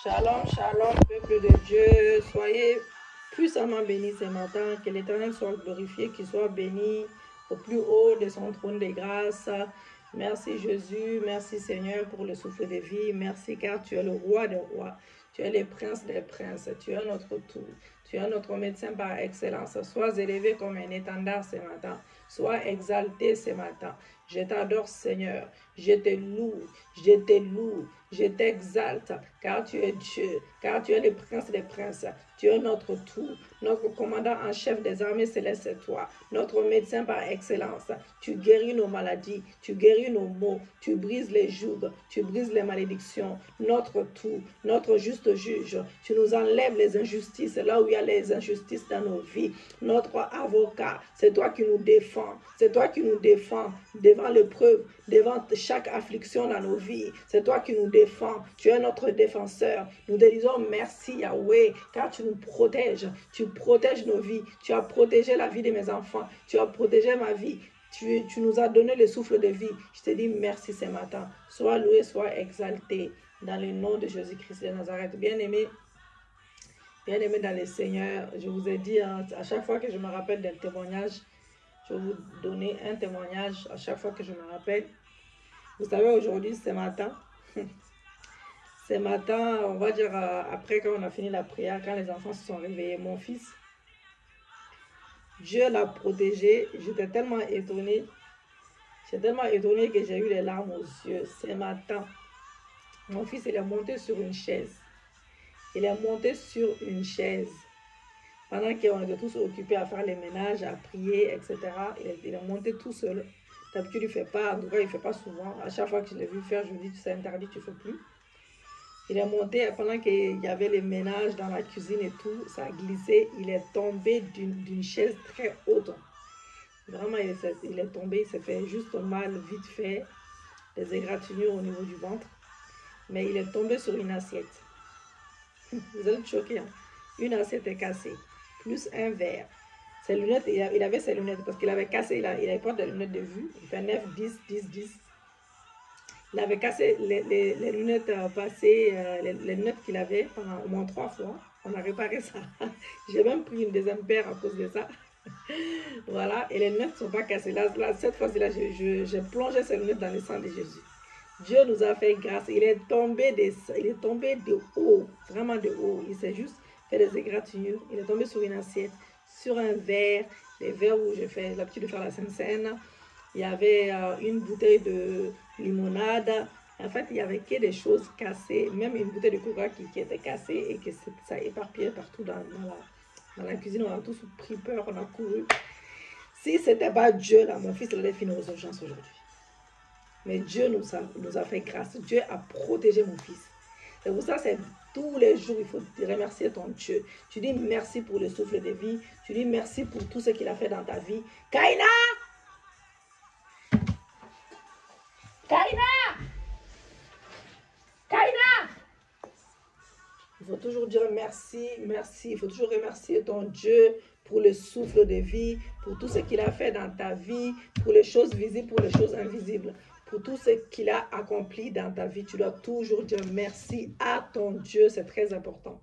Shalom, shalom, peuple de Dieu. Soyez puissamment bénis ce matin. Que l'Éternel soit glorifié, qu'il soit béni au plus haut de son trône de grâce. Merci Jésus, merci Seigneur pour le souffle de vie. Merci car tu es le roi des rois. Tu es le prince des princes. Tu es notre tout. Tu es notre médecin par excellence. Sois élevé comme un étendard ce matin. Sois exalté ce matin. Je t'adore Seigneur. Je te loue. Je te loue. Je t'exalte, car tu es Dieu, car tu es le prince des princes. Tu es notre tout, notre commandant en chef des armées célestes, c'est toi, notre médecin par excellence. Tu guéris nos maladies, tu guéris nos maux, tu brises les jougs, tu brises les malédictions, notre tout, notre juste juge. Tu nous enlèves les injustices là où il y a les injustices dans nos vies. Notre avocat, c'est toi qui nous défends, c'est toi qui nous défends devant l'épreuve, devant chaque affliction dans nos vies. C'est toi qui nous défends. Tu es notre défenseur. Nous te disons merci Yahweh, car tu nous protèges. Tu protèges nos vies. Tu as protégé la vie de mes enfants. Tu as protégé ma vie. Tu nous as donné le souffle de vie. Je te dis merci ce matin. Sois loué, sois exalté dans le nom de Jésus-Christ de Nazareth. Bien-aimé dans le Seigneur, je vous ai dit, à chaque fois que je me rappelle d'un témoignage, je vais vous donner un témoignage à chaque fois que je me rappelle. Vous savez, aujourd'hui, ce matin, on va dire, après quand on a fini la prière, quand les enfants se sont réveillés, mon fils, Dieu l'a protégé. J'étais tellement étonnée. J'étais tellement étonnée que j'ai eu les larmes aux yeux. Ce matin, mon fils, il est monté sur une chaise. Il est monté sur une chaise. Pendant qu'on était tous occupés à faire les ménages, à prier, etc., il est monté tout seul. D'habitude, il ne fait pas, en tout cas, il ne fait pas souvent. À chaque fois que je l'ai vu faire, je lui dis, c'est interdit, tu ne fais plus. Il est monté, pendant qu'il y avait les ménages dans la cuisine et tout, ça a glissé. Il est tombé d'une chaise très haute. Vraiment, il est tombé, il s'est fait juste mal, vite fait, des égratignures au niveau du ventre. Mais il est tombé sur une assiette. Vous allez être choqués, hein? Une assiette est cassée, plus un verre. Ses lunettes, il avait ses lunettes parce qu'il avait cassé, il avait pas de lunettes de vue. Il fait 9, 10, 10, 10. Il avait cassé les lunettes passées, les lunettes qu'il avait pendant au moins 3 fois. On a réparé ça. J'ai même pris une deuxième paire à cause de ça. Voilà, et les lunettes ne sont pas cassées. Là, cette fois-ci, j'ai plongé ces lunettes dans le sang de Jésus. Dieu nous a fait grâce. Il est tombé de haut, vraiment de haut. Il s'est juste fait des égratignures. Il est tombé sur une assiette, sur un verre, des verres où j'ai fait l'habitude de faire la Sainte-Seine. Il y avait une bouteille de limonade. En fait, il n'y avait que des choses cassées, même une bouteille de coca qui était cassée et que ça éparpillait partout dans la cuisine. On a tous pris peur, on a couru. Si ce n'était pas Dieu, là, mon fils allait finir aux urgences aujourd'hui. Mais Dieu nous a fait grâce. Dieu a protégé mon fils. Et pour ça, c'est tous les jours, il faut remercier ton Dieu. Tu dis merci pour le souffle de vie. Tu dis merci pour tout ce qu'il a fait dans ta vie. Kaina! Kaina! Kaina! Il faut toujours dire merci, merci. Il faut toujours remercier ton Dieu pour le souffle de vie, pour tout ce qu'il a fait dans ta vie, pour les choses visibles, pour les choses invisibles. Pour tout ce qu'il a accompli dans ta vie, tu dois toujours dire merci à ton Dieu. C'est très important.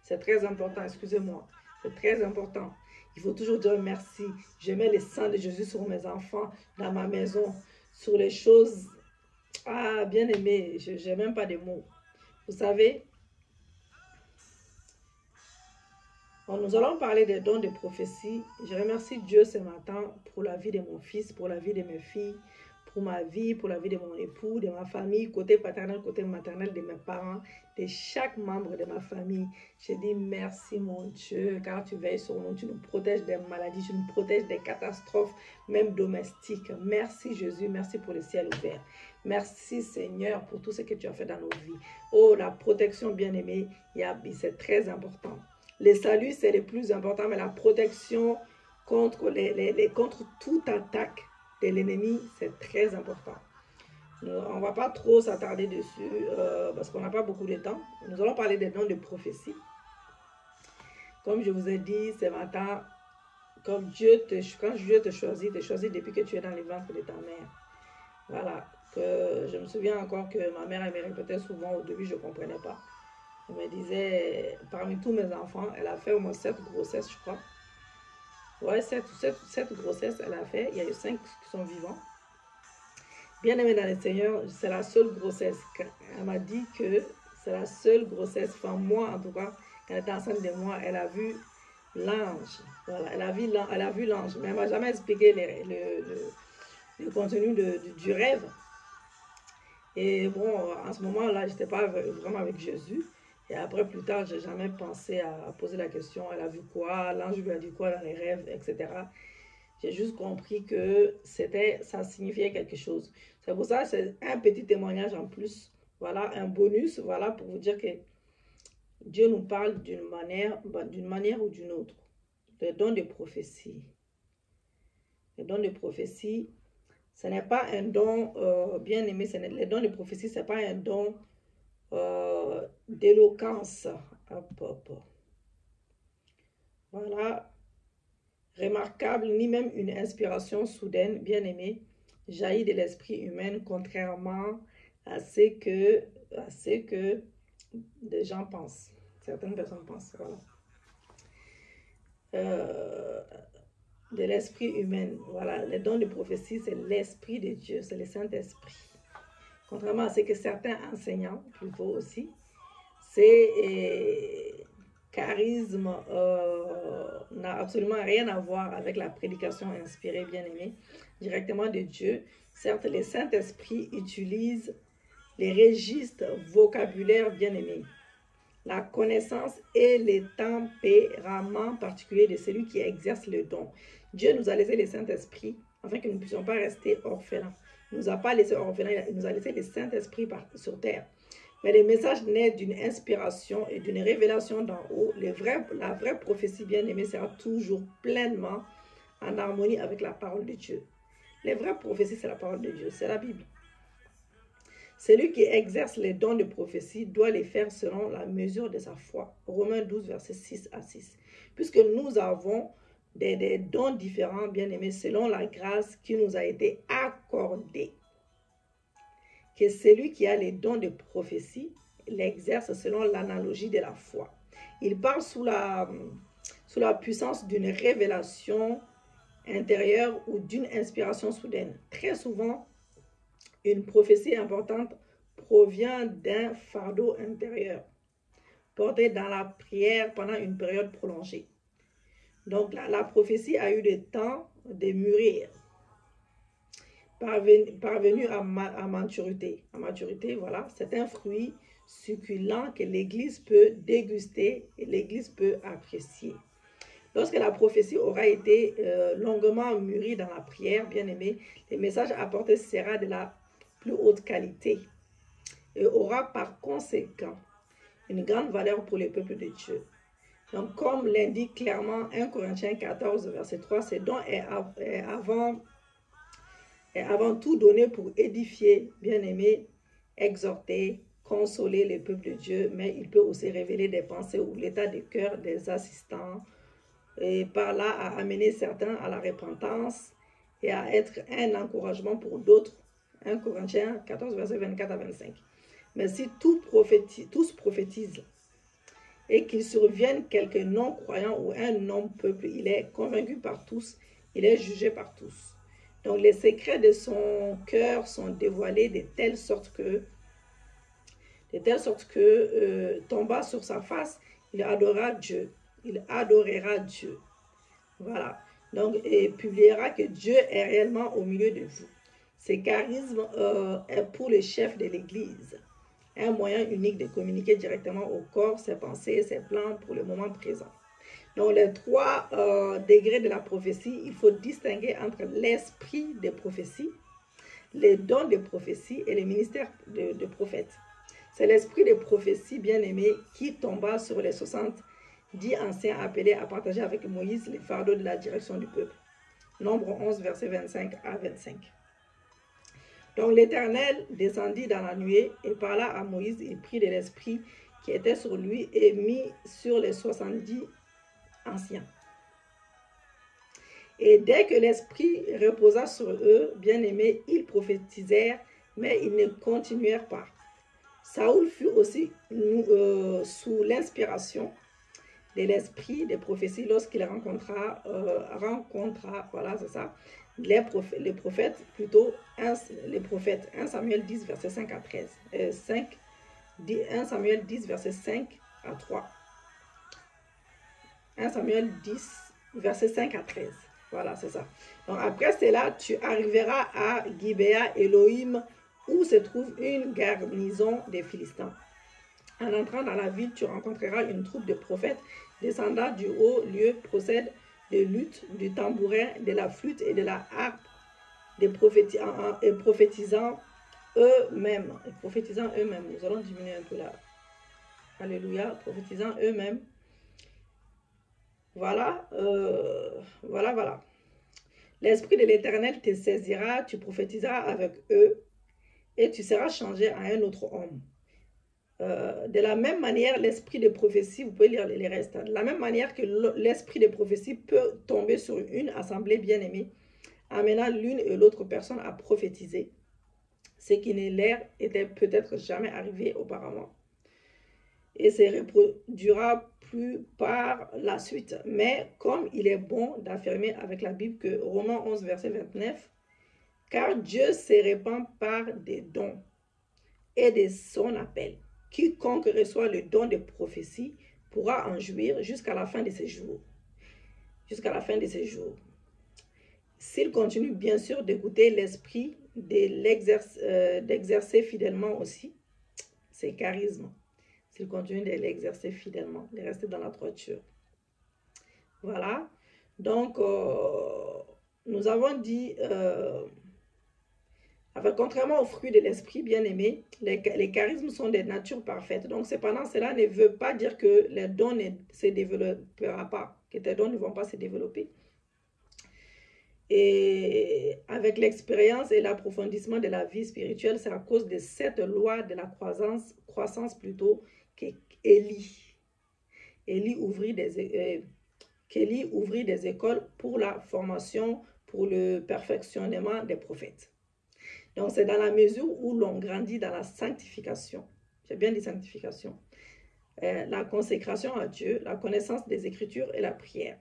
C'est très important, excusez-moi. C'est très important. Il faut toujours dire merci. Je mets le sang de Jésus sur mes enfants, dans ma maison, sur les choses. Ah, bien aimé, je n'ai même pas de mots. Vous savez, nous allons parler des dons de prophétie. Je remercie Dieu ce matin pour la vie de mon fils, pour la vie de mes filles, pour ma vie, pour la vie de mon époux, de ma famille, côté paternel, côté maternel, de mes parents, de chaque membre de ma famille. Je dis merci mon Dieu, car tu veilles sur nous, tu nous protèges des maladies, tu nous protèges des catastrophes, même domestiques. Merci Jésus, merci pour le ciel ouvert. Merci Seigneur pour tout ce que tu as fait dans nos vies. Oh, la protection bien-aimée, c'est très important. Le salut, c'est le plus important, mais la protection contre, contre toute attaque de l'ennemi, c'est très important. On ne va pas trop s'attarder dessus parce qu'on n'a pas beaucoup de temps. Nous allons parler des dons de prophétie. Comme je vous ai dit ce matin, quand Dieu te choisit depuis que tu es dans les ventres de ta mère. Voilà. que je me souviens encore que ma mère, elle me répétait souvent au début, je ne comprenais pas. Elle me disait, parmi tous mes enfants, elle a fait au moins 7 grossesses, je crois. Ouais, 7 grossesses, elle a fait. Il y a eu 5 qui sont vivants. Bien aimée dans le Seigneur, c'est la seule grossesse. Elle m'a dit que c'est la seule grossesse. Enfin, moi, en tout cas, quand elle était enceinte de moi, elle a vu l'ange. Voilà, elle a vu l'ange. Mais elle ne m'a jamais expliqué le contenu du rêve. Et bon, en ce moment-là, je n'étais pas vraiment avec Jésus. Et après, plus tard, je n'ai jamais pensé à poser la question, elle a vu quoi, l'ange lui a dit quoi dans les rêves, etc. J'ai juste compris que ça signifiait quelque chose. C'est pour ça que c'est un petit témoignage en plus. Voilà, un bonus, voilà, pour vous dire que Dieu nous parle d'une manière ou d'une autre. Le don de prophétie. Le don de prophétie, ce n'est pas un don, bien aimé, le don de prophétie, ce n'est pas un don d'éloquence. Voilà, remarquable, ni même une inspiration soudaine, bien aimée, jaillit de l'esprit humain, contrairement à ce que des gens pensent. Certaines personnes pensent, voilà. De l'esprit humain, voilà. Les dons de prophétie, c'est l'esprit de Dieu, c'est le Saint-Esprit. Contrairement à ce que certains enseignants, plutôt aussi, c'est charisme n'a absolument rien à voir avec la prédication inspirée, bien aimée, directement de Dieu. Certes, le Saint-Esprit utilise les registres vocabulaires, bien aimés, la connaissance et le tempérament particulier de celui qui exerce le don. Dieu nous a laissé le Saint-Esprit afin que nous ne puissions pas rester orphelins. Il ne nous a pas laissé orphelins, il nous a laissé le Saint-Esprit sur terre. Mais le message naît d'une inspiration et d'une révélation d'en haut. La vraie prophétie bien-aimée sera toujours pleinement en harmonie avec la parole de Dieu. Les vraies prophéties, c'est la parole de Dieu, c'est la Bible. Celui qui exerce les dons de prophétie doit les faire selon la mesure de sa foi. Romains 12, versets 6 à 6. Puisque nous avons des dons différents, bien-aimés, selon la grâce qui nous a été accordée. Que celui qui a les dons de prophétie l'exerce selon l'analogie de la foi. Il parle sous la puissance d'une révélation intérieure ou d'une inspiration soudaine. Très souvent, une prophétie importante provient d'un fardeau intérieur, porté dans la prière pendant une période prolongée. Donc, la prophétie a eu le temps de mûrir, parvenu à maturité. À maturité, voilà, c'est un fruit succulent que l'Église peut déguster et l'Église peut apprécier. Lorsque la prophétie aura été longuement mûrie dans la prière, bien aimé, le message apporté sera de la plus haute qualité et aura par conséquent une grande valeur pour le peuple de Dieu. Donc, comme l'indique clairement 1 Corinthiens 14, verset 3, ce don est avant tout donné pour édifier, bien-aimé, exhorter, consoler le peuple de Dieu, mais il peut aussi révéler des pensées ou l'état de cœur des assistants et par là à amener certains à la repentance et à être un encouragement pour d'autres. 1 Corinthiens 14, verset 24 à 25. Mais si tous prophétisent et qu'il survienne quelques non-croyants ou un non-peuple, il est convaincu par tous, il est jugé par tous. Donc les secrets de son cœur sont dévoilés de telle sorte que tombant sur sa face, il adorera Dieu. Il adorera Dieu. Voilà. Donc, et publiera que Dieu est réellement au milieu de vous. Ce charisme est pour les chefs de l'Église un moyen unique de communiquer directement au corps ses pensées, ses plans pour le moment présent. Donc, les 3 degrés de la prophétie, il faut distinguer entre l'esprit de prophétie, les dons de prophétie et les ministères de prophète. C'est l'esprit de prophétie bien-aimé qui tomba sur les 70 anciens appelés à partager avec Moïse les fardeaux de la direction du peuple. Nombre 11, verset 25 à 25. Donc l'Éternel descendit dans la nuée et parla à Moïse. Il prit de l'esprit qui était sur lui et mit sur les 70 anciens. Et dès que l'esprit reposa sur eux, bien-aimés, ils prophétisèrent mais ils ne continuèrent pas. Saoul fut aussi sous l'inspiration de l'esprit des prophéties lorsqu'il rencontra, voilà, c'est ça, les prophètes, plutôt, les prophètes, 1 Samuel 10, verset 5 à 13, 1 Samuel 10, verset 5 à 3, 1 Samuel 10, verset 5 à 13, voilà, c'est ça. Donc après cela, tu arriveras à Gibéa Elohim, où se trouve une garnison des Philistins. En entrant dans la ville, tu rencontreras une troupe de prophètes descendant du haut lieu, procèdent de lutte, du tambourin, de la flûte et de la harpe, et prophétisant eux-mêmes. Nous allons diminuer un peu là. Alléluia, prophétisant eux-mêmes. Voilà, voilà. L'Esprit de l'Éternel te saisira, tu prophétiseras avec eux et tu seras changé en un autre homme. De la même manière, l'esprit de prophétie, vous pouvez lire les restes, de la même manière que l'esprit de prophétie peut tomber sur une assemblée bien-aimée, amenant l'une et l'autre personne à prophétiser, ce qui ne leur était peut-être jamais arrivé auparavant, et se reproduira plus par la suite. Mais comme il est bon d'affirmer avec la Bible que Romains 11, verset 29, car Dieu se répand par des dons et de son appel. Quiconque reçoit le don de prophétie pourra en jouir jusqu'à la fin de ses jours. Jusqu'à la fin de ses jours. S'il continue bien sûr d'écouter l'esprit, d'exercer fidèlement aussi ses charismes. S'il continue de l'exercer fidèlement, de rester dans la droiture. Voilà. Donc, nous avons dit... contrairement aux fruits de l'esprit, bien-aimé, les charismes sont des natures parfaites. Donc, cependant, cela ne veut pas dire que les dons ne se développeront pas, que tes dons ne vont pas se développer. Et avec l'expérience et l'approfondissement de la vie spirituelle, c'est à cause de cette loi de la croissance plutôt, qu'Élie ouvrit des écoles pour la formation, pour le perfectionnement des prophètes. Donc, c'est dans la mesure où l'on grandit dans la sanctification, j'ai bien dit sanctification, la consécration à Dieu, la connaissance des Écritures et la prière,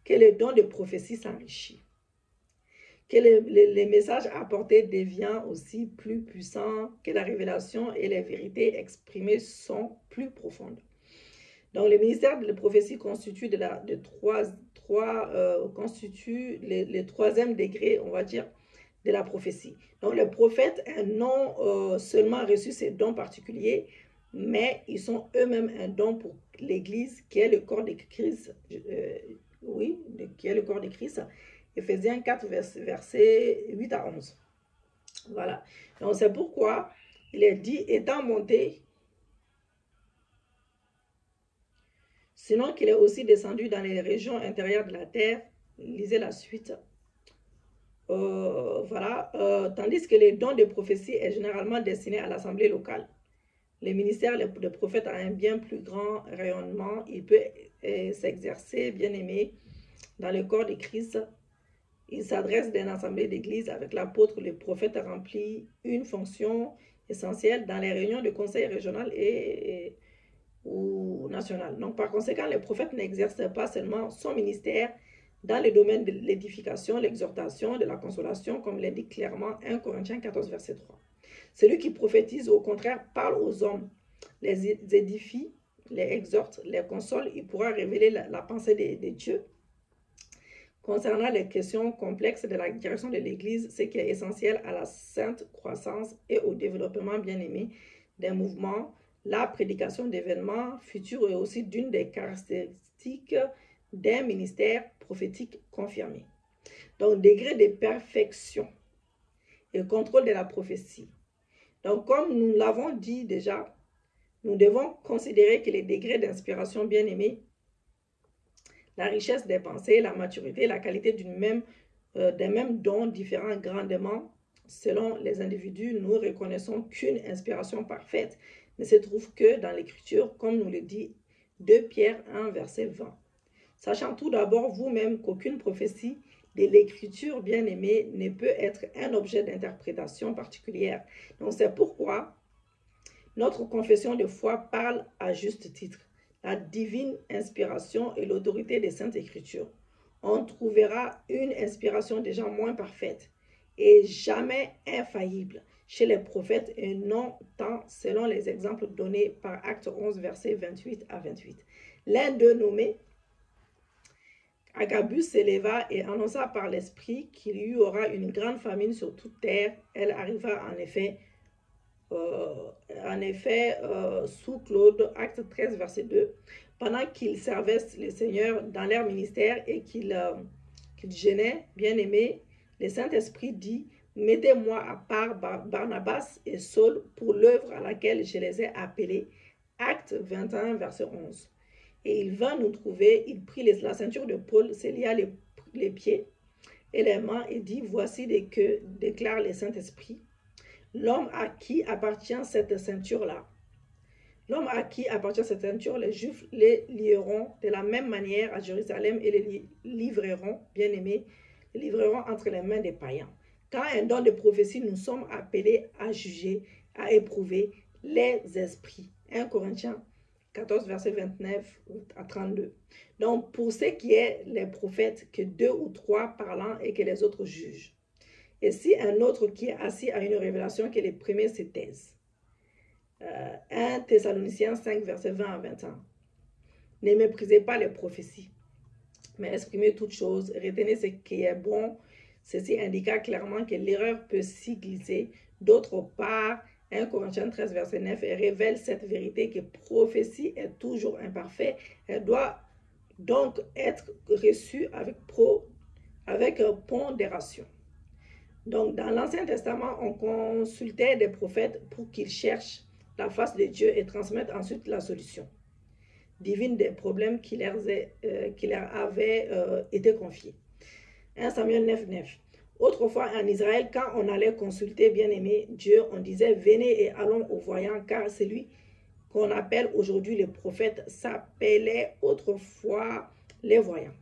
que le don de prophétie s'enrichit, que les messages apportés deviennent aussi plus puissants, que la révélation et les vérités exprimées sont plus profondes. Donc, le ministère de la prophétie constitue le troisième degré, on va dire, de la prophétie. Donc, les prophètes n'ont seulement reçu ces dons particuliers, mais ils sont eux-mêmes un don pour l'Église, qui est le corps de Christ. Qui est le corps de Christ. Éphésiens 4, versets 8 à 11. Voilà. Donc, c'est pourquoi il est dit, étant monté, sinon qu'il est aussi descendu dans les régions intérieures de la terre. Lisez la suite. Tandis que les dons de prophétie est généralement destiné à l'assemblée locale. Le ministère de prophète a un bien plus grand rayonnement. Il peut s'exercer, bien aimé, dans le corps de Christ. Il s'adresse d'une assemblée d'église avec l'apôtre. Le prophète remplit une fonction essentielle dans les réunions de conseil régional ou national. Donc, par conséquent, le prophète n'exerce pas seulement son ministère dans le domaine de l'édification, l'exhortation, de la consolation, comme l'indique clairement 1 Corinthiens 14, verset 3. Celui qui prophétise, au contraire, parle aux hommes, les édifie, les exhorte, les console. Il pourra révéler la pensée de Dieu. Concernant les questions complexes de la direction de l'Église, ce qui est essentiel à la sainte croissance et au développement bien-aimé des mouvements, la prédication d'événements futurs est aussi d'une des caractéristiques d'un ministère prophétique confirmé. Donc, degré de perfection et contrôle de la prophétie. Donc, comme nous l'avons dit déjà, nous devons considérer que les degrés d'inspiration bien-aimés, la richesse des pensées, la maturité, la qualité des mêmes dons différents grandement selon les individus, nous reconnaissons qu'une inspiration parfaite ne se trouve que dans l'Écriture, comme nous le dit 2 Pierre 1, verset 20. Sachant tout d'abord vous-même qu'aucune prophétie de l'écriture, bien aimé, ne peut être un objet d'interprétation particulière. Donc c'est pourquoi notre confession de foi parle à juste titre. La divine inspiration et l'autorité des Saintes Écritures. On trouvera une inspiration déjà moins parfaite et jamais infaillible chez les prophètes et non tant selon les exemples donnés par Acte 11, versets 28 à 28. L'un d'eux nommé Agabus s'éleva et annonça par l'Esprit qu'il y aura une grande famine sur toute terre. Elle arriva en effet sous Claude, Acte 13, verset 2, pendant qu'ils servaient le Seigneur dans leur ministère et qu'ils gênaient, bien aimés, le Saint-Esprit dit, mettez-moi à part Barnabas et Saul pour l'œuvre à laquelle je les ai appelés. Acte 21, verset 11. Et il vint nous trouver, il prit la ceinture de Paul, se lia les pieds et les mains et dit, voici des que déclare le Saint-Esprit. L'homme à qui appartient cette ceinture-là. L'homme à qui appartient cette ceinture, les Juifs les lieront de la même manière à Jérusalem et les livreront, bien aimés, les livreront entre les mains des païens. Quand un don de prophétie, nous sommes appelés à juger, à éprouver les esprits. 1 Corinthiens 14, verset 29 à 32. Donc, pour ce qui est les prophètes, que 2 ou 3 parlant et que les autres jugent. Et si un autre qui est assis à une révélation, que les premiers se taisent. 1 Thessaloniciens 5, verset 20 à 21. Ne méprisez pas les prophéties, mais exprimez toutes choses. Retenez ce qui est bon. Ceci indiqua clairement que l'erreur peut s'y glisser. D'autre part, 1 Corinthiens 13, verset 9, révèle cette vérité que prophétie est toujours imparfaite. Elle doit donc être reçue avec pondération. Donc, dans l'Ancien Testament, on consultait des prophètes pour qu'ils cherchent la face de Dieu et transmettent ensuite la solution divine des problèmes qui leur avaient été confiés. 1 Samuel 9, 9. Autrefois, en Israël, quand on allait consulter bien-aimé Dieu, on disait, venez et allons au voyant, car celui qu'on appelle aujourd'hui les prophètes s'appelait autrefois les voyants.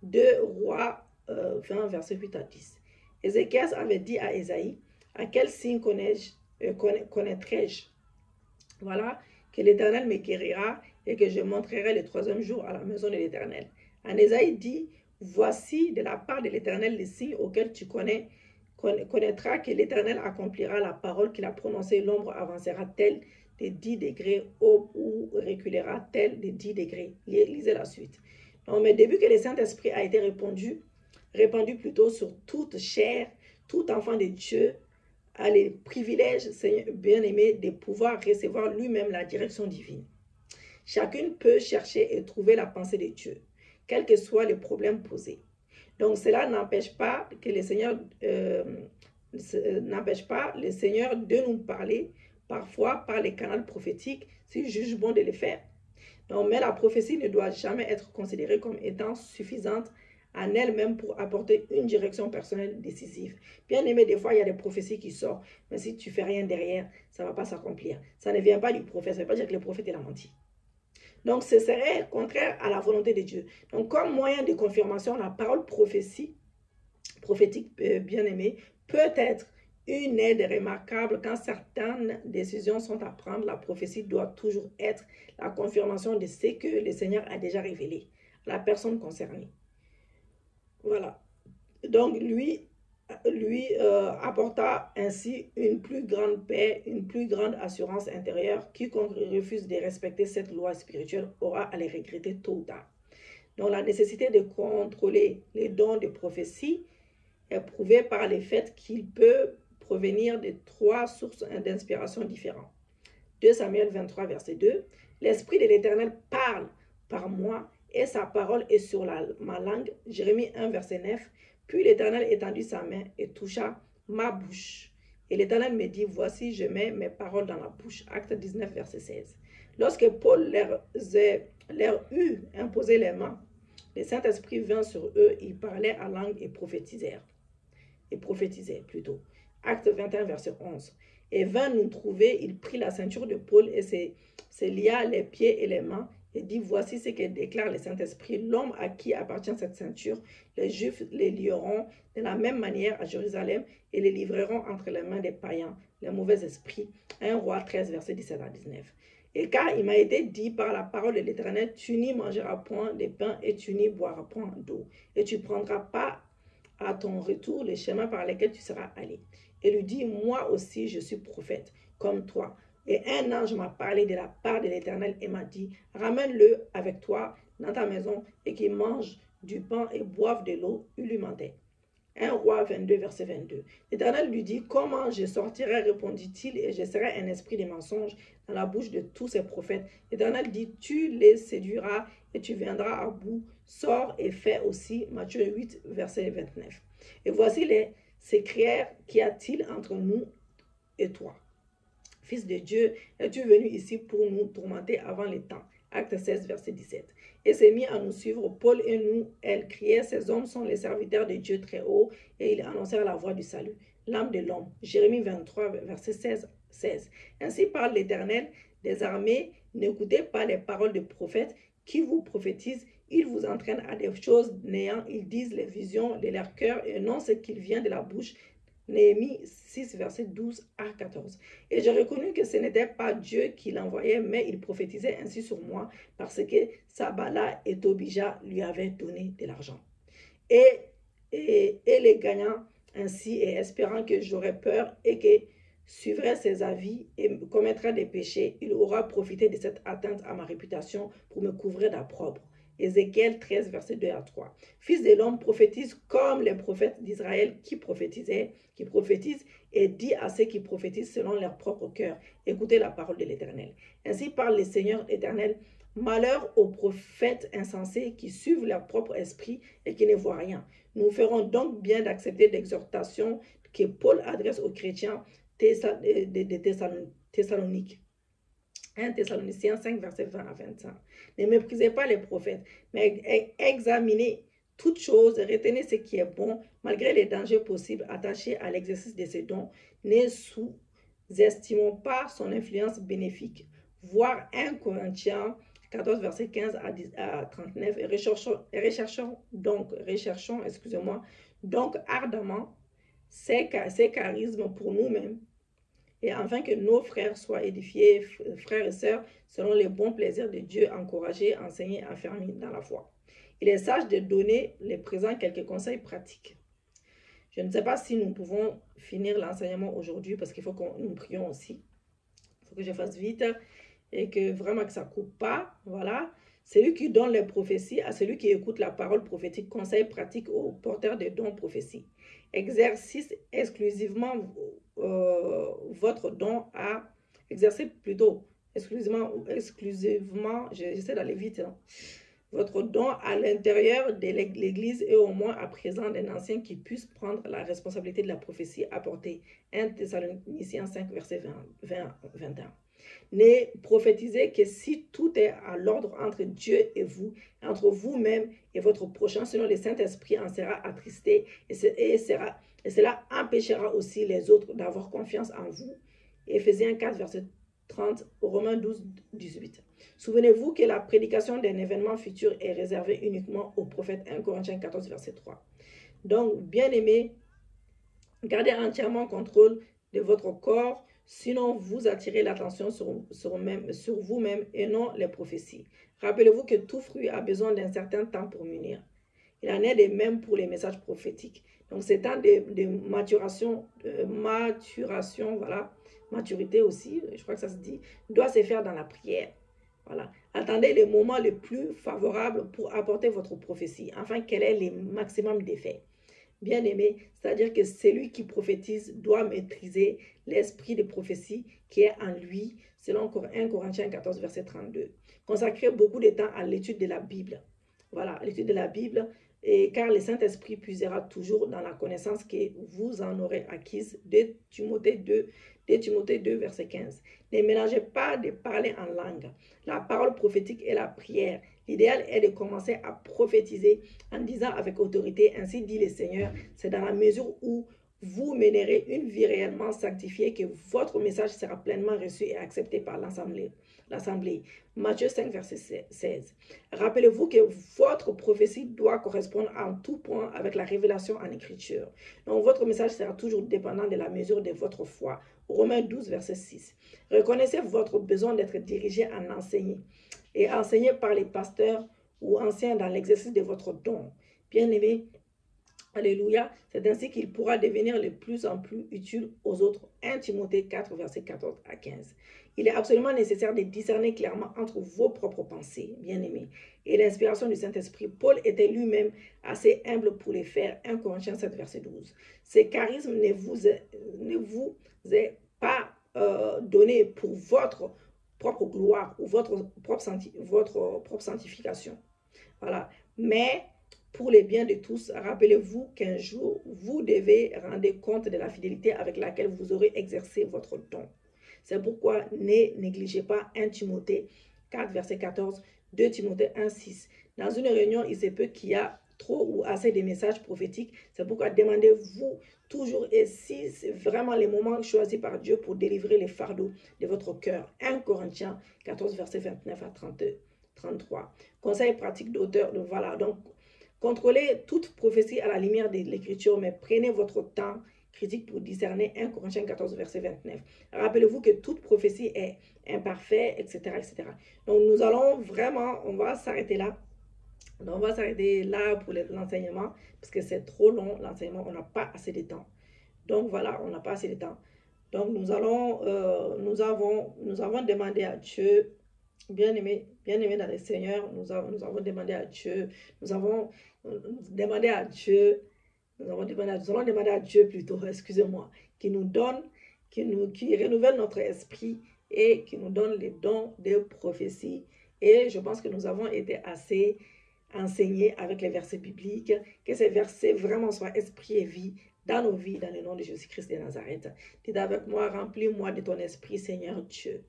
2 Rois 20, verset 8 à 10. Ézéchias avait dit à Ésaïe, à quel signe connaîtrai-je? Voilà, que l'Éternel me guérira et que je montrerai le 3e jour à la maison de l'Éternel. En Ésaïe dit, voici de la part de l'Éternel les signes auxquels tu connaîtras que l'Éternel accomplira la parole qu'il a prononcée, l'ombre avancera telle de 10 degrés ou reculera telle de 10 degrés. Lisez la suite. Donc, mais depuis que le Saint-Esprit a été répandu plutôt sur toute chair, tout enfant de Dieu a le privilège, Seigneur bien-aimé, de pouvoir recevoir lui-même la direction divine. Chacun peut chercher et trouver la pensée de Dieu, quel que soit le problème posé. Donc cela n'empêche pas le Seigneur de nous parler parfois par les canaux prophétiques s'il juge bon de le faire. Donc, mais la prophétie ne doit jamais être considérée comme étant suffisante en elle-même pour apporter une direction personnelle décisive. Bien aimé, des fois, il y a des prophéties qui sortent, mais si tu ne fais rien derrière, ça ne va pas s'accomplir. Ça ne vient pas du prophète, ça ne veut pas dire que le prophète a menti. Donc, ce serait contraire à la volonté de Dieu. Donc, comme moyen de confirmation, la parole prophétique, bien aimé, peut être une aide remarquable quand certaines décisions sont à prendre. La prophétie doit toujours être la confirmation de ce que le Seigneur a déjà révélé à la personne concernée. Voilà. Donc, lui apporta ainsi une plus grande paix, une plus grande assurance intérieure. Quiconque refuse de respecter cette loi spirituelle aura à les regretter tôt ou tard. Donc, la nécessité de contrôler les dons de prophétie est prouvée par le fait qu'il peut provenir de 3 sources d'inspiration différentes. 2 Samuel 23, verset 2. L'Esprit de l'Éternel parle par moi et sa parole est sur ma langue. Jérémie 1, verset 9. Puis l'Éternel étendit sa main et toucha ma bouche. Et l'Éternel me dit, voici, je mets mes paroles dans la bouche. Acte 19, verset 16. Lorsque Paul leur eut imposé les mains, le Saint-Esprit vint sur eux, ils parlaient en langue et prophétisaient plutôt. Acte 21, verset 11. Et vint nous trouver, il prit la ceinture de Paul et se lia les pieds et les mains. et dit, voici ce que déclare le Saint-Esprit, l'homme à qui appartient cette ceinture, les Juifs les lieront de la même manière à Jérusalem et les livreront entre les mains des païens, les mauvais esprits. 1 Roi 13, versets 17 à 19. Et car il m'a été dit par la parole de l'Éternel, tu n'y mangeras point de pain et tu n'y boiras point d'eau, et tu prendras pas à ton retour les chemins par lesquels tu seras allé. Et lui dit, moi aussi je suis prophète, comme toi. Et un ange m'a parlé de la part de l'Éternel et m'a dit, ramène-le avec toi dans ta maison et qu'il mange du pain et boive de l'eau. Il lui mentait. 1 Roi 22, verset 22. L'Éternel lui dit, comment je sortirai, répondit-il, et je serai un esprit de mensonge dans la bouche de tous ces prophètes. L'Éternel dit, tu les séduiras et tu viendras à bout. Sors et fais aussi. Matthieu 8, verset 29. Et voici s'écrièrent, qu'y a-t-il entre nous et toi? Fils de Dieu, es-tu venu ici pour nous tourmenter avant les temps? Acte 16, verset 17. Et s'est mis à nous suivre, Paul et nous, elle criait, ces hommes sont les serviteurs de Dieu très haut, et ils annoncèrent la voix du salut, l'âme de l'homme. Jérémie 23, verset 16. Ainsi parle l'Éternel des armées, n'écoutez pas les paroles des prophètes qui vous prophétisent, ils vous entraînent à des choses néant, ils disent les visions de leur cœur et non ce qui vient de la bouche. Néhémie 6, verset 12 à 14. Et j'ai reconnu que ce n'était pas Dieu qui l'envoyait, mais il prophétisait ainsi sur moi, parce que Sabala et Tobija lui avaient donné de l'argent. Et les gagnant ainsi et espérant que j'aurais peur et que suivrait ses avis et commettrait des péchés, il aura profité de cette atteinte à ma réputation pour me couvrir d'opprobre. Ézéchiel 13, verset 2 à 3. Fils de l'homme, prophétise comme les prophètes d'Israël qui prophétisent et dit à ceux qui prophétisent selon leur propre cœur. Écoutez la parole de l'Éternel. Ainsi parle le Seigneur éternel. Malheur aux prophètes insensés qui suivent leur propre esprit et qui ne voient rien. Nous ferons donc bien d'accepter l'exhortation que Paul adresse aux chrétiens de Thessalonique. 1 Thessaloniciens 5, verset 20 à 25. Ne méprisez pas les prophètes, mais examinez toutes choses, retenez ce qui est bon, malgré les dangers possibles attachés à l'exercice de ces dons. Ne sous-estimons pas son influence bénéfique. Voir 1 Corinthiens 14, verset 15 à 39, et recherchons donc ardemment ces charismes pour nous-mêmes, et afin que nos frères soient édifiés, frères et sœurs, selon les bons plaisirs de Dieu, encouragés, enseignés, affermis dans la foi. Il est sage de donner les présents quelques conseils pratiques. Je ne sais pas si nous pouvons finir l'enseignement aujourd'hui parce qu'il faut que nous prions aussi. Il faut que je fasse vite et que vraiment que ça ne coupe pas. Voilà. Celui qui donne les prophéties à celui qui écoute la parole prophétique, conseil pratique aux porteurs de dons prophéties. Exercice exclusivement votre don à exercer plutôt exclusivement, j'essaie d'aller vite, hein, votre don à l'intérieur de l'Église et au moins à présent d'un ancien qui puisse prendre la responsabilité de la prophétie apportée. 1 Thessaloniciens 5, verset 21. Ne prophétisez que si tout est à l'ordre entre Dieu et vous, entre vous-même et votre prochain, sinon le Saint-Esprit en sera attristé et cela empêchera aussi les autres d'avoir confiance en vous. Éphésiens 4, verset 30, Romains 12, 18. Souvenez-vous que la prédication d'un événement futur est réservée uniquement aux prophètes. 1 Corinthiens 14, verset 3. Donc, bien-aimés, gardez entièrement contrôle de votre corps, sinon vous attirez l'attention sur vous-même et non les prophéties. Rappelez-vous que tout fruit a besoin d'un certain temps pour mûrir. Il en est de même pour les messages prophétiques. Donc, ces temps de maturation, voilà, maturité aussi, je crois que ça se dit, doit se faire dans la prière. Voilà. Attendez le moment le plus favorable pour apporter votre prophétie, afin qu'elle ait le maximum d'effet. Bien-aimé, c'est-à-dire que celui qui prophétise doit maîtriser l'esprit de prophétie qui est en lui, selon 1 Corinthiens 14, verset 32. Consacrez beaucoup de temps à l'étude de la Bible. Voilà, à l'étude de la Bible, car le Saint-Esprit puisera toujours dans la connaissance que vous en aurez acquise. 2 Timothée 2, verset 15. Ne mélangez pas de parler en langue. La parole prophétique est la prière. L'idéal est de commencer à prophétiser en disant avec autorité, ainsi dit le Seigneur, c'est dans la mesure où vous mènerez une vie réellement sanctifiée que votre message sera pleinement reçu et accepté par l'Assemblée. l'assemblée. Matthieu 5, verset 16. Rappelez-vous que votre prophétie doit correspondre en tout point avec la révélation en écriture. Donc, votre message sera toujours dépendant de la mesure de votre foi. Romains 12, verset 6. Reconnaissez votre besoin d'être dirigé en enseigné et enseigné par les pasteurs ou anciens dans l'exercice de votre don. Bien-aimés, alléluia, c'est ainsi qu'il pourra devenir de plus en plus utile aux autres. 1 Timothée 4, verset 14 à 15. Il est absolument nécessaire de discerner clairement entre vos propres pensées, bien-aimés, et l'inspiration du Saint-Esprit. Paul était lui-même assez humble pour les faire. 1 Corinthiens 7, verset 12. Ces charismes ne vous est pas donné pour votre propre gloire ou votre propre sanctification. Voilà. Mais pour le bien de tous, rappelez-vous qu'un jour, vous devez rendre compte de la fidélité avec laquelle vous aurez exercé votre don. C'est pourquoi ne négligez pas 1 Timothée 4, verset 14, 2 Timothée 1, 6. Dans une réunion, il se peut qu'il y a trop ou assez de messages prophétiques. C'est pourquoi demandez-vous toujours et si c'est vraiment le moment choisi par Dieu pour délivrer les fardeaux de votre cœur. 1 Corinthiens 14, verset 29 à 33. Conseil pratique d'auteur. Voilà, donc contrôlez toute prophétie à la lumière de l'écriture, mais prenez votre temps critique pour discerner 1 Corinthiens 14, verset 29. Rappelez-vous que toute prophétie est imparfaite, etc., etc. Donc, nous allons vraiment, on va s'arrêter là. Donc, on va s'arrêter là pour l'enseignement, parce que c'est trop long, l'enseignement, on n'a pas assez de temps. Donc, voilà, on n'a pas assez de temps. Donc, nous avons demandé à Dieu, bien-aimé dans le Seigneur, nous avons demandé à Dieu, nous allons demander à Dieu plutôt, excusez-moi, qui nous donne, qui renouvelle notre esprit et qui nous donne les dons de prophétie. Et je pense que nous avons été assez enseignés avec les versets bibliques, que ces versets vraiment soient esprit et vie dans nos vies, dans le nom de Jésus-Christ de Nazareth. Dites avec moi, remplis-moi de ton esprit, Seigneur Dieu.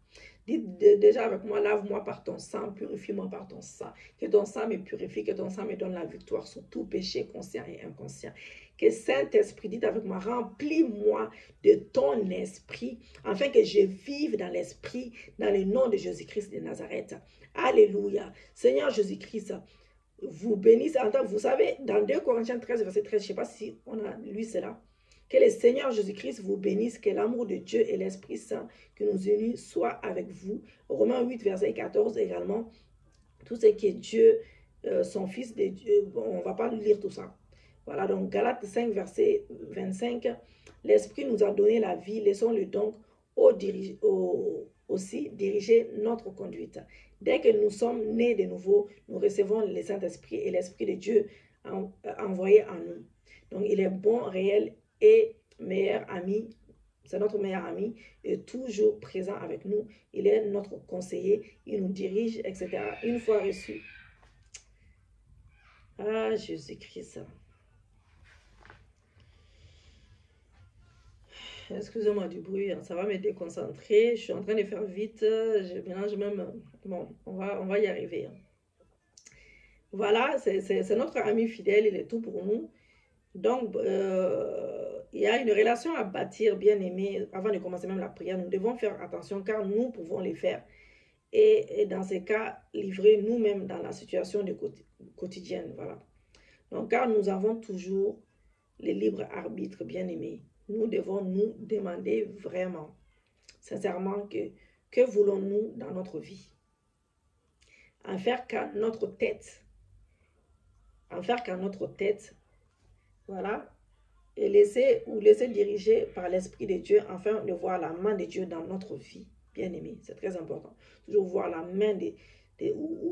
Dites déjà avec moi, lave-moi par ton sang, purifie-moi par ton sang. Que ton sang me purifie, que ton sang me donne la victoire sur tout péché conscient et inconscient. Que Saint-Esprit, dites avec moi, remplis-moi de ton esprit, afin que je vive dans l'esprit, dans le nom de Jésus-Christ de Nazareth. Alléluia. Seigneur Jésus-Christ, vous bénisse. Vous savez, dans 2 Corinthiens 13, verset 13, je ne sais pas si on a lu cela. Que le Seigneur Jésus-Christ vous bénisse, que l'amour de Dieu et l'Esprit Saint qui nous unit soit avec vous. Romains 8, verset 14 également. Tout ce qui est Dieu, son Fils de Dieu, bon, on ne va pas lire tout ça. Voilà, donc Galates 5, verset 25. L'Esprit nous a donné la vie, laissons-le donc aussi diriger notre conduite. Dès que nous sommes nés de nouveau, nous recevons le Saint-Esprit et l'Esprit de Dieu envoyé en nous. Donc, il est bon, réel et meilleur ami. C'est notre meilleur ami et toujours présent avec nous. Il est notre conseiller, il nous dirige, etc. Une fois reçu. Ah, Jésus-Christ. Excusez-moi du bruit, ça va me déconcentrer. Je suis en train de faire vite. Je mélange même. Bon, on va y arriver. Voilà, c'est notre ami fidèle, il est tout pour nous. Donc, il y a une relation à bâtir, bien aimé. Avant de commencer même la prière, nous devons faire attention car nous pouvons les faire. Et dans ces cas, livrer nous-mêmes dans la situation quotidienne. Voilà. Donc, car nous avons toujours le libre arbitre, bien aimé. Nous devons nous demander vraiment, sincèrement, que voulons-nous dans notre vie? En faire qu'à notre tête. Voilà. Et laisser diriger par l'Esprit de Dieu, afin de voir la main de Dieu dans notre vie. Bien aimé, c'est très important. Toujours voir la main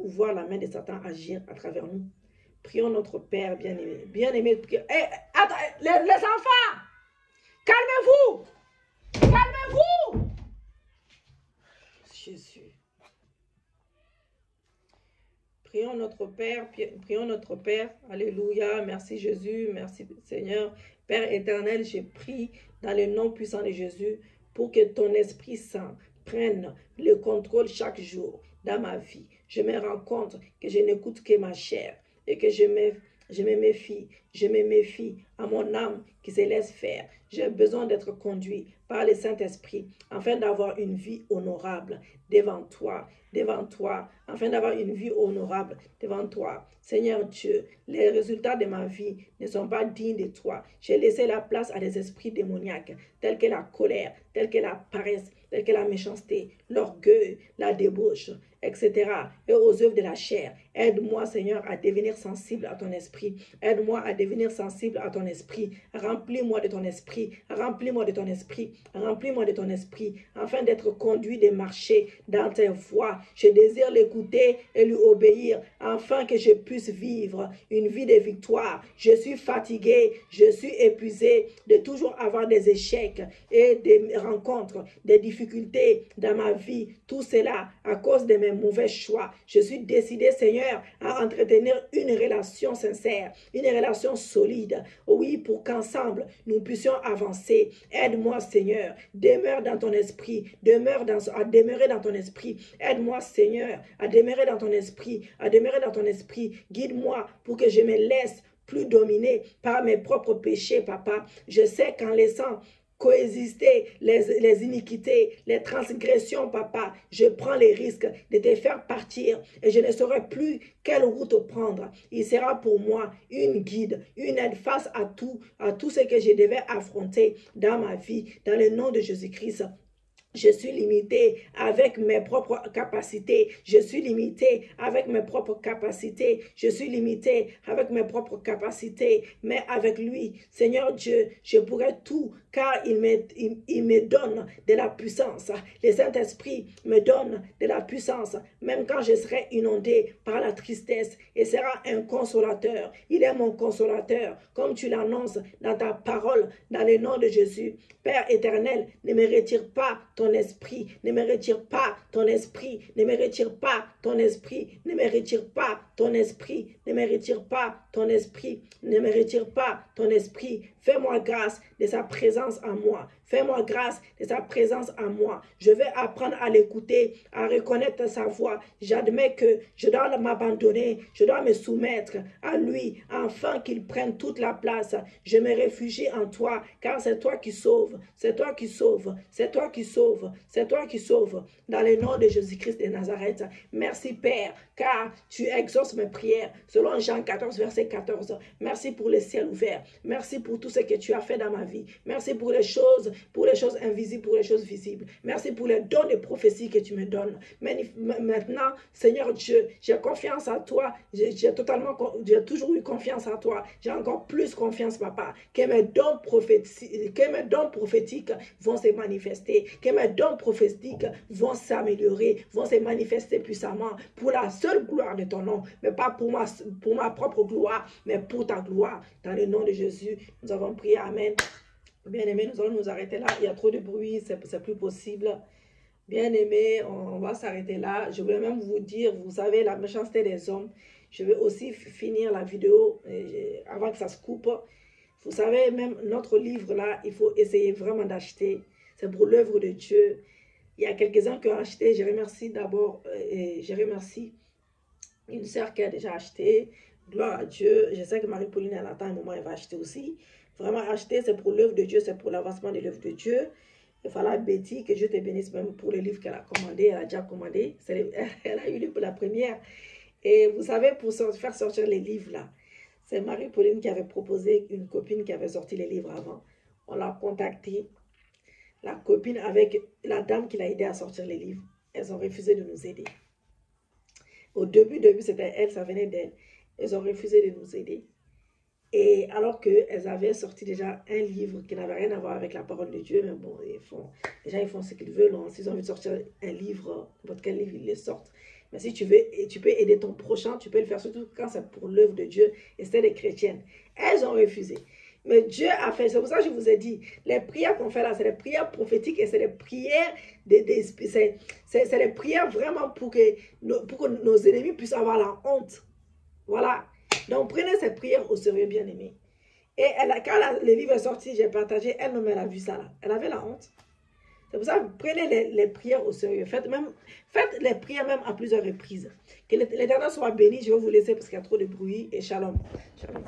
voir la main de Satan agir à travers nous. Prions notre Père bien-aimé. Bien-aimé. Attends, les enfants! Calmez-vous! Calmez-vous! Jésus. Prions notre Père. Alléluia. Merci Jésus. Merci Seigneur. Père éternel, je prie dans le nom puissant de Jésus pour que ton Esprit Saint prenne le contrôle chaque jour dans ma vie. Je me rends compte que je n'écoute que ma chair et que je me méfie à mon âme qui se laisse faire. J'ai besoin d'être conduit par le Saint-Esprit afin d'avoir une vie honorable devant toi, afin d'avoir une vie honorable devant toi. Seigneur Dieu, les résultats de ma vie ne sont pas dignes de toi. J'ai laissé la place à des esprits démoniaques, tels que la colère, tels que la paresse, tels que la méchanceté, l'orgueil, la débauche, etc. et aux œuvres de la chair. Aide-moi, Seigneur, à devenir sensible à ton esprit. Aide-moi à devenir sensible à ton esprit. Remplis-moi de ton esprit. Remplis-moi de ton esprit. Remplis-moi de ton esprit, afin d'être conduit de marcher dans tes voies. Je désire l'écouter et lui obéir, afin que je puisse vivre une vie de victoire. Je suis fatigué, je suis épuisé de toujours avoir des échecs et des rencontres, des difficultés dans ma vie. Tout cela à cause de mes mauvais choix. Je suis décidé, Seigneur, à entretenir une relation sincère, une relation solide. Oui, pour qu'ensemble, nous puissions avancer. Aide-moi, Seigneur. Demeure dans ton esprit. À demeurer dans ton esprit. Aide-moi, Seigneur, à demeurer dans ton esprit. À demeurer dans ton esprit. Guide-moi pour que je me laisse plus dominer par mes propres péchés, papa. Je sais qu'en laissant coexister les iniquités, les transgressions, papa, je prends les risques de te faire partir et je ne saurai plus quelle route prendre. Il sera pour moi une guide, une aide face à tout ce que je devais affronter dans ma vie, dans le nom de Jésus-Christ. Je suis limité avec mes propres capacités. Je suis limité avec mes propres capacités. Je suis limité avec mes propres capacités. Mais avec lui, Seigneur Dieu, je pourrai tout car il me donne de la puissance. Le Saint-Esprit me donne de la puissance. Même quand je serai inondé par la tristesse, il sera un consolateur. Il est mon consolateur. Comme tu l'annonces dans ta parole, dans le nom de Jésus. Père éternel, ne me retire pas ton esprit, ne me retire pas ton esprit, ne me retire pas ton esprit, ne me retire pas ton esprit, ne me retire pas ton esprit, ne me retire pas ton esprit. Fais-moi grâce de sa présence en moi. Fais-moi grâce de sa présence en moi. Je vais apprendre à l'écouter, à reconnaître sa voix. J'admets que je dois m'abandonner, je dois me soumettre à lui, afin qu'il prenne toute la place. Je me réfugie en toi, car c'est toi qui sauves, c'est toi qui sauves, c'est toi qui sauves, c'est toi qui sauves. Dans le nom de Jésus-Christ de Nazareth. Merci Père, car tu exauces mes prières, selon Jean 14, verset 14. Merci pour le ciel ouvert. Merci pour tout ce que tu as fait dans ma vie. Merci pour les choses invisibles, pour les choses visibles. Merci pour les dons de prophétie que tu me donnes. Maintenant, Seigneur Dieu, j'ai confiance en toi. J'ai toujours eu confiance en toi. J'ai encore plus confiance, papa, que mes dons prophétiques vont se manifester, que mes dons prophétiques vont s'améliorer, vont se manifester puissamment pour la seule gloire de ton nom, mais pas pour ma propre gloire, mais pour ta gloire. Dans le nom de Jésus, nous avons prié. Amen. Bien-aimés, nous allons nous arrêter là. Il y a trop de bruit, c'est plus possible. Bien-aimés, on va s'arrêter là. Je voulais même vous dire, vous savez, la méchanceté des hommes. Je vais aussi finir la vidéo avant que ça se coupe. Vous savez, même notre livre là, il faut essayer vraiment d'acheter. C'est pour l'œuvre de Dieu. Il y a quelques-uns qui ont acheté. Je remercie d'abord, je remercie une sœur qui a déjà acheté. Gloire à Dieu. Je sais que Marie-Pauline, elle attend un moment, elle va acheter aussi. Vraiment, acheter, c'est pour l'œuvre de Dieu, c'est pour l'avancement de l'œuvre de Dieu. Il fallait Betty, que Dieu te bénisse même pour le livre qu'elle a commandé. Elle a déjà commandé. Elle a eu la première. Et vous savez, pour faire sortir les livres là, c'est Marie-Pauline qui avait proposé une copine qui avait sorti les livres avant. On l'a contactée. La copine avec la dame qui l'a aidé à sortir les livres. Elles ont refusé de nous aider. Au début, c'était elle, ça venait d'elle. Elles ont refusé de nous aider. Et alors qu'elles avaient sorti déjà un livre qui n'avait rien à voir avec la parole de Dieu, mais bon, ils font ce qu'ils veulent. S'ils ont envie de sortir un livre, n'importe quel livre, ils le sortent. Mais si tu veux, tu peux aider ton prochain, tu peux le faire, surtout quand c'est pour l'œuvre de Dieu, et c'est des chrétiennes. Elles ont refusé. Mais Dieu a fait, c'est pour ça que je vous ai dit, les prières qu'on fait là, c'est des prières prophétiques et c'est des prières, c'est des prières vraiment pour que nos ennemis puissent avoir la honte. Voilà. Donc, prenez ces prières au sérieux, bien-aimés. Et quand le livre est sorti, j'ai partagé, elle-même, elle a vu ça là. Elle avait la honte. C'est pour ça que prenez les prières au sérieux. Faites les prières même à plusieurs reprises. Que l'Éternel soit béni. Je vais vous laisser parce qu'il y a trop de bruit. Et shalom. Shalom.